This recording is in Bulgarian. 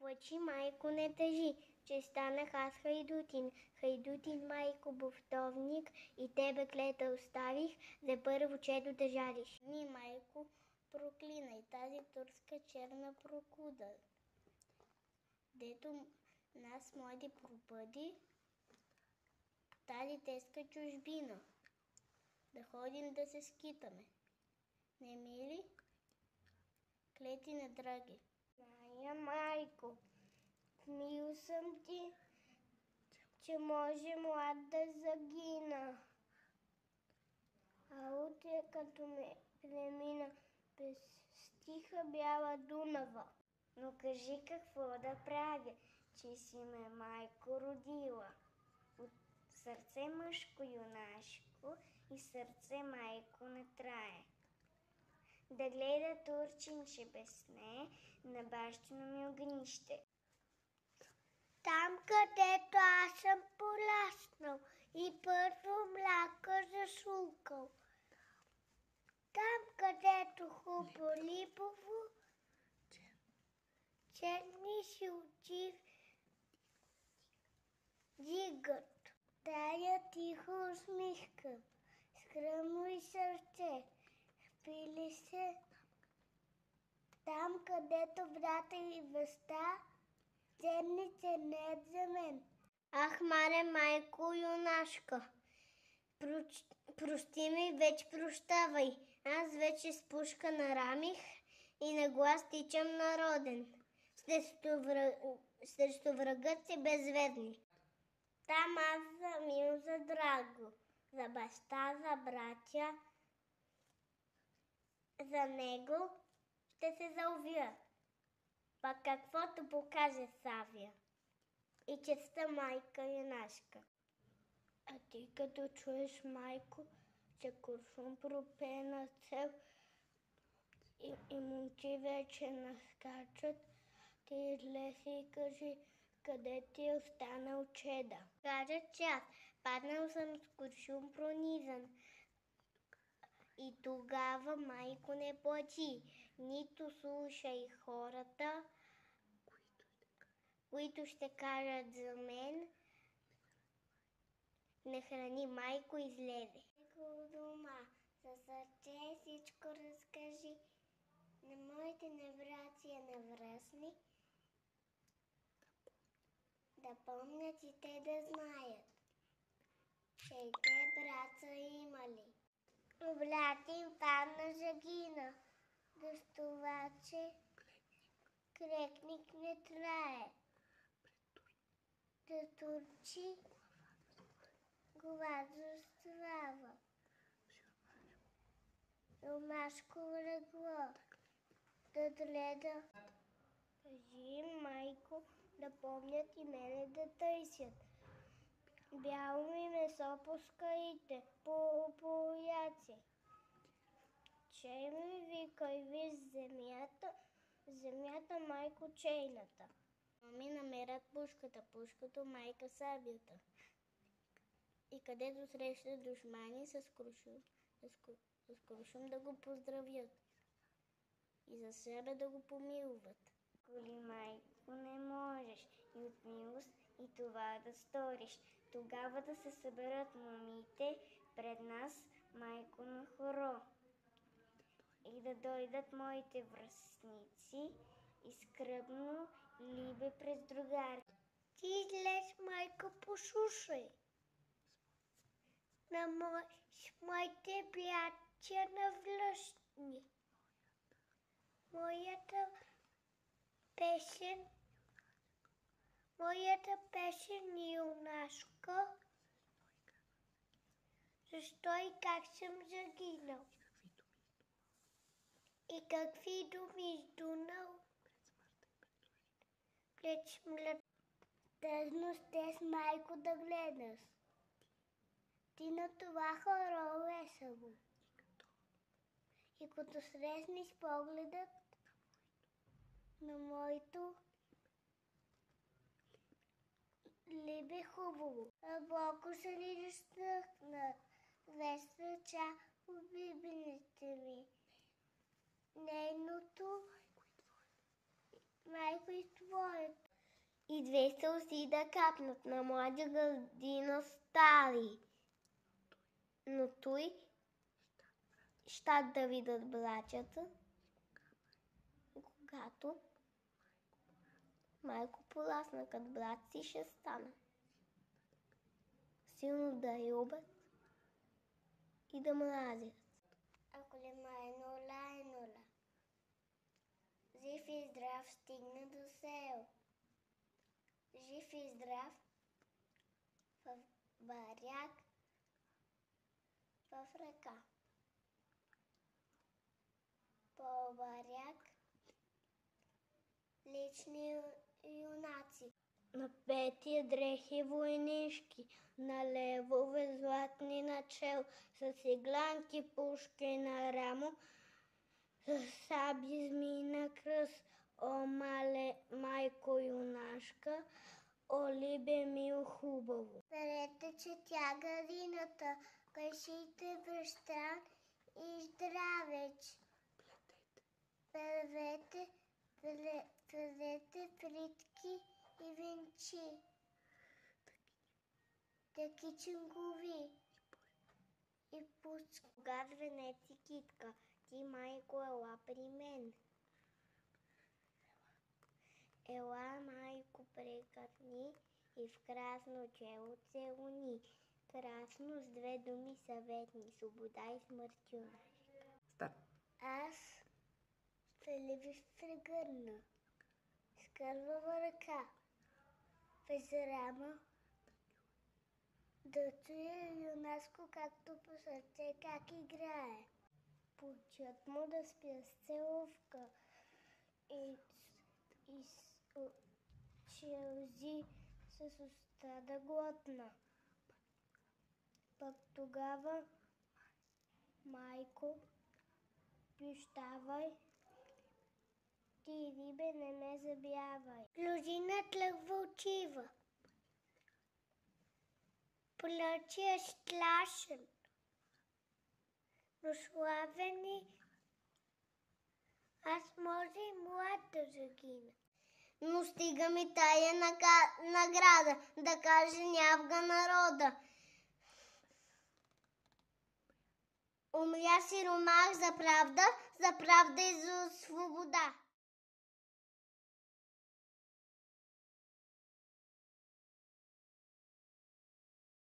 плачи, майко, не тъжи, че станах аз хайдутин. Хайдутин, майко, бунтовник, и тебе клета оставих, за първо чедо да жалиш. Ни, майко, проклинай тази турска черна прокуда, дето нас млади пропъди тази тежка чужбина, да ходим да се скитаме. Не мили? Клети на драги. Зная, майко, мил съм ти, че може млад да загина. А утре, като ме премина през стиха бяла Дунава. Но кажи какво да правя, че си ме майко родила. От сърце мъжко юнашко и сърце майко не трае. Да гледа турчинче без не на бащино ми огнище. Там, където аз съм пораснал и първо мляко засулкал. Там, където хубаво-липово, черни си очи дигат. Тая тихо усмивка, скръмно и сърце, пили се там, където брата и въста, ценни не за мен. Ах, маре, майко юнашка, прости ми, вече прощавай. Аз вече с пушка нарамих и на глас тичам народен. Срещу врагът си безведни. Там аз за мил, за драго, за баща, за братя, за него ще се заувия. Пак каквото покаже Савия. И честа майка юнашка. А ти като чуеш, майко, че куршум пропее на цел и момчи вече наскачат, ти излез и кажи, къде ти е останал чеда. Кажа, че аз паднал съм с куршум пронизан. И тогава, майко, не плачи, нито слушай хората, които ще кажат за мен, не храни, майко, излезе. Майко дома, за сърце всичко разкажи на моите небратия навръсни, да помнят и те да знаят, че и те брат са имали. Брат им падна загина, да с това, че крекник не трае. Да турчи глава за слава. Ромашко легло да гледа. Кажи, майко, да помнят и мене да търсят. Бяло ми месо по скалите, по яци. Чей ми вика и виж земята майко чейната. Ми намерят пушката майка сабията. И където срещат душмани с куршум да го поздравят. И за себе да го помилват. Коли, майко, не можеш и от милост и това да сториш, тогава да се съберат момите пред нас, майко на хоро. И да дойдат моите връстници и скръбно либе през другари. Ти излез, майко, послушай. На моите братя навлъщни. Моята песен юнашка, защо и как съм загинал. И какви думи издунал пред смъртта. Тъжно сте с майко да гледаш. Ти на това хоро весело. И като срещнеш погледът на моето либе хубаво. Дълбоко се ли разтъкнат, вест ръча в бибените ми. Нейното майко и твоето. И две сълзи да капнат на младя градина стари. Но той щат да видят братята, когато майко порасна като брат си ще стана. Силно да любят и да мразят. Ако ли май нула е нула, жив и здрав стигна до село. Жив и здрав в баряк, в ръка. По баряк лични юнаци. На петия дрехи войнишки, на левове златни начел, с игланки пушки на рамо, с саби змии на кръст. О, мале, майко юнашка, о, либе мил хубаво. Берете, че тя гадината, кажите бръщан и здравеч. Първете плитки и венчи, таки чингови и пуцки. Кога звенеци китка, ти майко ела при мен. Ела, майко, прекъсни и в красно чело целуни. Красно с две думи съветни, свобода и смърт юнашка. Старт. Аз ще ли ви прегърна с кървава ръка, без рама, да чуя юнашко както по сърце как играе. Почет му да спя с целувка и с челзи с уста да глътна. Пък тогава, майко, пищавай, ти рибе не ме забявай. Лозинът лъг вълчива, плачи е страшен, но славени, аз може и млад да загина. Но стига ми тая награда, да каже нявга народа. Умря сиромах за правда и за свобода.